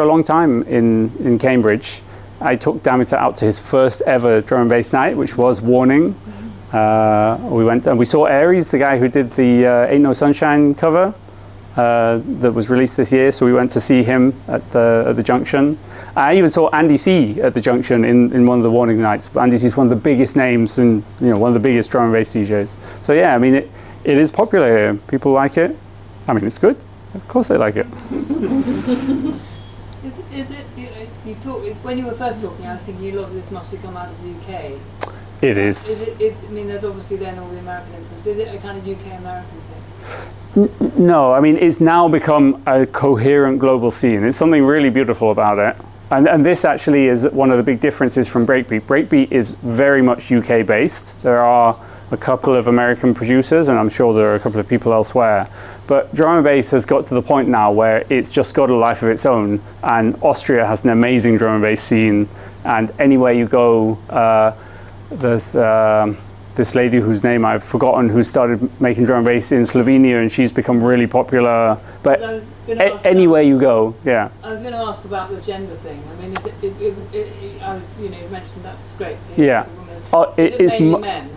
For a long time in Cambridge, I took Dameter out to his first ever drum and bass night, which was Warning. We went and we saw Aries, the guy who did the Ain't No Sunshine cover that was released this year. So we went to see him at the Junction. I even saw Andy C at the Junction in one of the Warning nights. Andy C is one of the biggest names and one of the biggest drum and bass DJs. So yeah, I mean it is popular here. People like it. I mean, it's good. Of course they like it. Is it you talk, when you were first talking, I was thinking a lot of this must have come out of the UK. It is. I mean, there's obviously then all the American influence. Is it a kind of UK-American thing? No, I mean, it's now become a coherent global scene. There's something really beautiful about it. And this actually is one of the big differences from Breakbeat. Breakbeat is very much UK-based. There are a couple of American producers, and I'm sure there are a couple of people elsewhere. But drum and bass has got to the point now where it's just got a life of its own. And Austria has an amazing drum and bass scene. And anywhere you go, there's this lady whose name I've forgotten who started making drum and bass in Slovenia, and she's become really popular. But anywhere you go, yeah. I was going to ask about the gender thing. I mean, I was, you mentioned that's great. Yeah. Is it mainly men?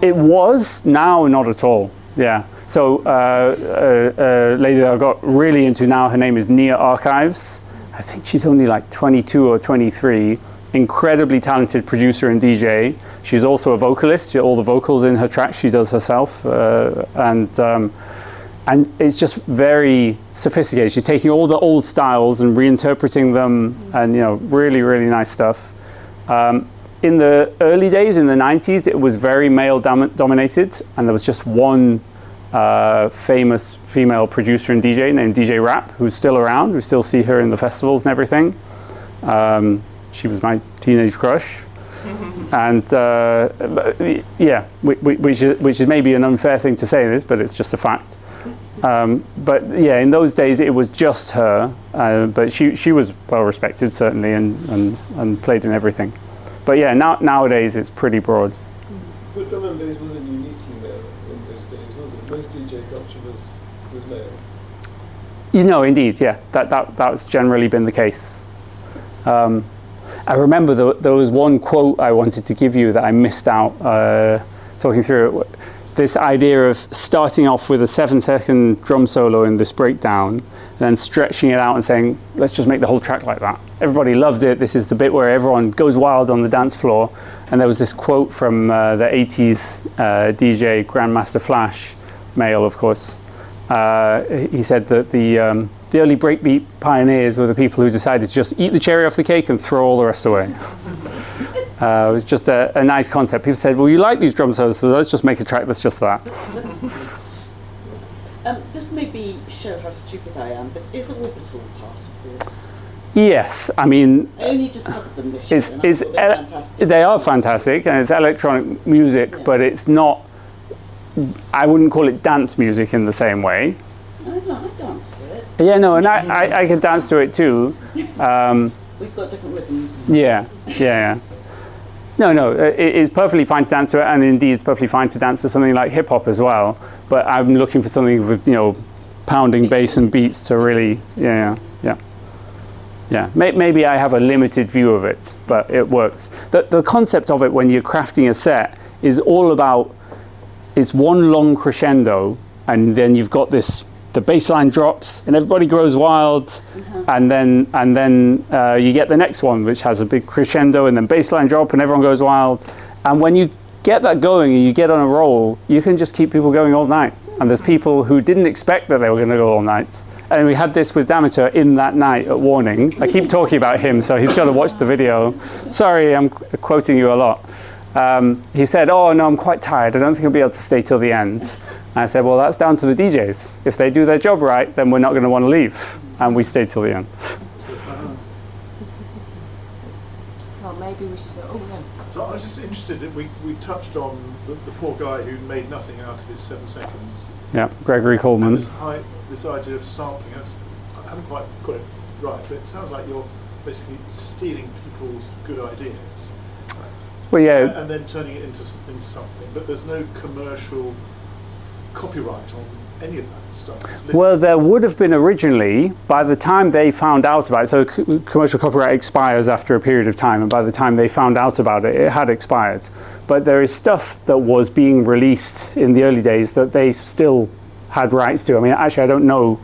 It was, now not at all. Yeah. So a lady that I got really into now, her name is Nia Archives. I think she's only like 22 or 23. Incredibly talented producer and DJ. She's also a vocalist. All the vocals in her tracks she does herself, and it's just very sophisticated. She's taking all the old styles and reinterpreting them, and really, really nice stuff. In the early days, in the 90s, it was very male dominated, and there was just one famous female producer and DJ named DJ Rap, who's still around. We still see her in the festivals and everything. She was my teenage crush. And yeah, which is maybe an unfair thing to say this, but it's just a fact. But yeah, in those days it was just her, but she was well respected certainly, and played in everything. But yeah, nowadays it's pretty broad. But drum and bass wasn't uniquely male in those days, was it? Most DJ culture was male. Indeed, yeah, that's generally been the case. I remember there was one quote I wanted to give you that I missed out talking through it. This idea of starting off with a 7-second drum solo in this breakdown, and then stretching it out and saying, let's just make the whole track like that. Everybody loved it. This is the bit where everyone goes wild on the dance floor. And there was this quote from the 80s DJ Grandmaster Flash, male of course. He said that the early breakbeat pioneers were the people who decided to just eat the cherry off the cake and throw all the rest away. It was just a nice concept. People said, well, you like these drum solos, so let's just make a track that's just that. This may be show how stupid I am, but is Orbital part of this? Yes, I mean... I only discovered them this year, and I thought they were fantastic. They are fantastic, and it's electronic music, yeah. But it's not... I wouldn't call it dance music in the same way. No, I danced to it. Yeah, no, and I can dance to it too. We've got different rhythms. Yeah. No, it's perfectly fine to dance to it, and indeed it's perfectly fine to dance to something like hip hop as well. But I'm looking for something with, pounding bass and beats to really, yeah. Maybe I have a limited view of it, but it works. The concept of it when you're crafting a set is all about, it's one long crescendo, and then you've got the bass line drops and everybody grows wild, and then you get the next one which has a big crescendo and then bass line drop and everyone goes wild. And when you get that going and you get on a roll, you can just keep people going all night. And there's people who didn't expect that they were going to go all night. And we had this with Dameter in that night at Warning. I keep talking about him, so he's got to watch the video. Sorry, I'm quoting you a lot. He said, oh no, I'm quite tired. I don't think I'll be able to stay till the end. And I said, well, that's down to the DJs. If they do their job right, then we're not going to want to leave. And we stayed till the end. Well, maybe we should. Oh no. So I was just interested. We touched on the poor guy who made nothing out of his 7 seconds. Yeah, Gregory Coleman. And this idea of sampling. I haven't quite got it right, but it sounds like you're basically stealing people's good ideas. Well, yeah. And then turning it into something. But there's no commercial copyright any of that stuff? Well, there would have been originally, by the time they found out about it, so commercial copyright expires after a period of time, and by the time they found out about it, it had expired. But there is stuff that was being released in the early days that they still had rights to. I mean, actually, I don't know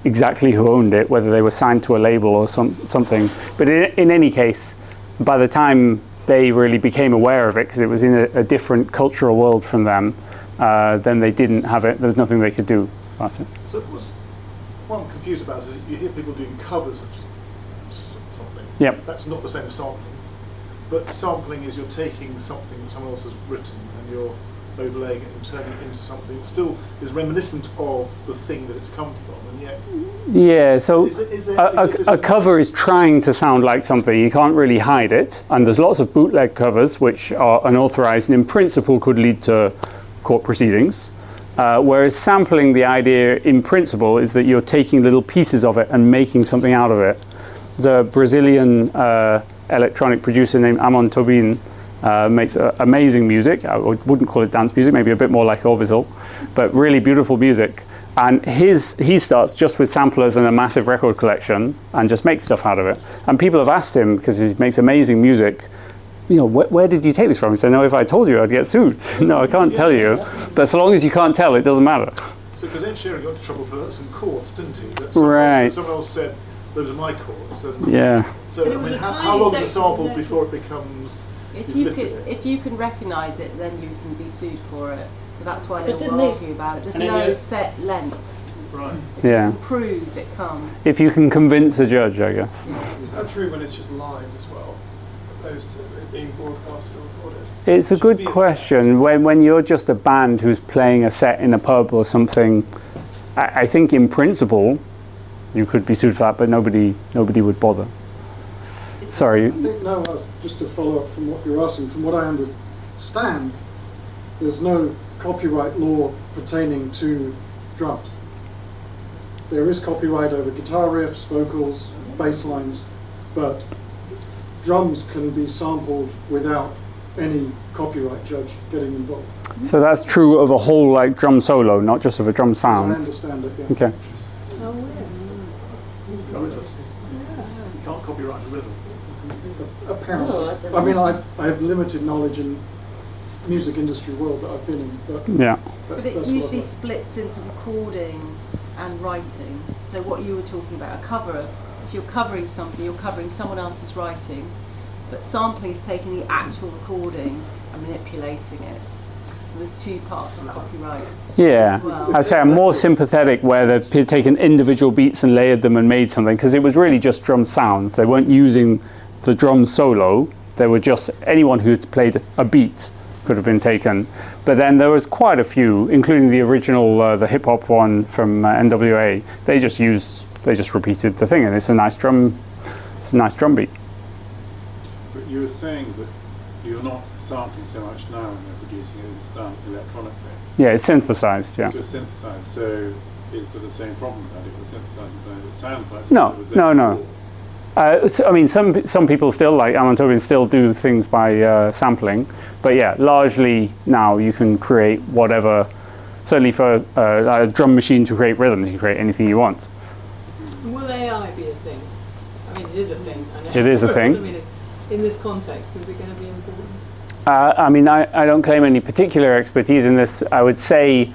exactly who owned it, whether they were signed to a label or something. But in any case, by the time they really became aware of it, because it was in a different cultural world from them, then they didn't have it. There was nothing they could do about it. So what I'm confused about is you hear people doing covers of something. Yep. That's not the same as sampling. But sampling is you're taking something that someone else has written and you're overlaying it and turning it into something that still is reminiscent of the thing that it's come from, and yet... Yeah, so Is there a cover is trying to sound like something. You can't really hide it. And there's lots of bootleg covers which are unauthorized and in principle could lead to court proceedings. Whereas sampling, the idea in principle is that you're taking little pieces of it and making something out of it. There's a Brazilian electronic producer named Amon Tobin, makes amazing music. I wouldn't call it dance music, maybe a bit more like Orbital, but really beautiful music. And he starts just with samplers and a massive record collection and just makes stuff out of it. And people have asked him, because he makes amazing music, you know, where did you take this from? He said, no, if I told you, I'd get sued. No, I can't tell you. But so long as you can't tell, it doesn't matter. So because Ed Sheeran got into trouble for some chords, didn't he? That Right. Someone else said, those are my chords. And Yeah. so, But it I was mean, a how tiny long is a section sample there. before it becomes... If you can recognise it, then you can be sued for it. So that's why But they didn't will they- argue about it. There's And then no you- set length. Right. If you Yeah. can prove it comes. If you can convince a judge, I guess. Is that true when it's just live as well, opposed to it being broadcasted or recorded? It's a Should good be a question. When you're just a band who's playing a set in a pub or something, I think in principle you could be sued for that, but nobody would bother. Sorry. I think just to follow up from what you're asking, from what I understand, there's no copyright law pertaining to drums. There is copyright over guitar riffs, vocals, bass lines, but drums can be sampled without any copyright judge getting involved. So that's true of a whole like drum solo, not just of a drum As I sound. understand it, yeah. Okay. Oh, weird. You can't copyright a rhythm. Apparently. Oh, I don't I mean, know. I have limited knowledge in music industry world that I've been in, but Yeah. But it that's what usually I've- splits into recording and writing. So what you were talking about, a cover, if you're covering something, you're covering someone else's writing, but sampling is taking the actual recording and manipulating it. So there's two parts of copyright. Yeah. Well. I'd say I'm more sympathetic where they've taken individual beats and layered them and made something, because it was really just drum sounds. They weren't using the drum solo. They were just, anyone who had played a beat could have been taken. But then there was quite a few, including the original, the hip hop one from NWA. They just repeated the thing, and it's a nice drum beat. But you were saying that you're not sampling so much now when you're producing it, it's done electronically. Yeah, it's synthesized, yeah. So it's synthesized, so is there the same problem that if you're synthesizing something that sounds like No, something that was there no. before? I mean, some people still, like Amon Tobin, still do things by sampling. But yeah, largely now you can create whatever. Certainly for a drum machine to create rhythms, you can create anything you want. Will AI be a thing? I mean, it is a thing. I know. It is a thing. I mean, in this context, is it going to be important? I mean, I don't claim any particular expertise in this. I would say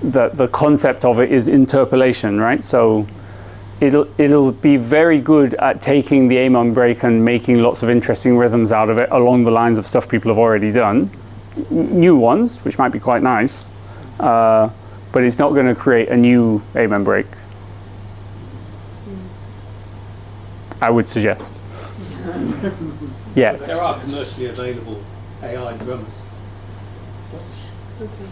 that the concept of it is interpolation, right? So it'll be very good at taking the Amon break and making lots of interesting rhythms out of it along the lines of stuff people have already done. New ones, which might be quite nice, but it's not going to create a new Amon break. I would suggest. Yet. There are commercially available AI drummers, Okay.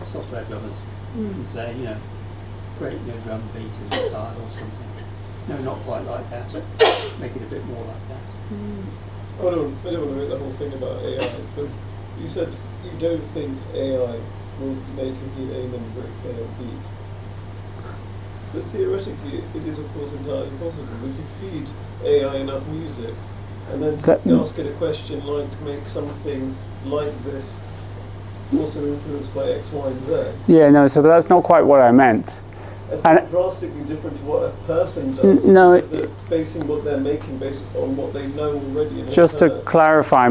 software drummers, and say, you know, create your drum beat in this style or something. No, not quite like that, but make it a bit more like that. I don't want to make the whole thing about AI, but you said you don't think AI will make a Amon break beat. But theoretically, it is of course entirely possible. If you feed AI enough music, and then ask it a question like, make something like this also influenced by X, Y, and Z. Yeah, no, so that's not quite what I meant. That's And- not drastically different to what a person does. no, because they're basing what they're making based on what they know already. And Just to have heard. clarify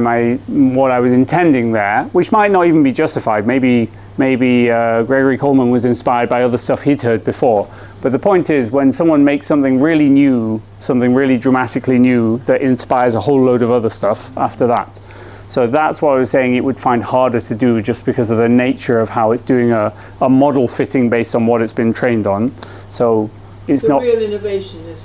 what I was intending there, which might not even be justified. Maybe Gregory Coleman was inspired by other stuff he'd heard before. But the point is, when someone makes something really new, something really dramatically new, that inspires a whole load of other stuff after that. So that's what I was saying it would find harder to do just because of the nature of how it's doing a model fitting based on what it's been trained on. So it's The not... real innovation is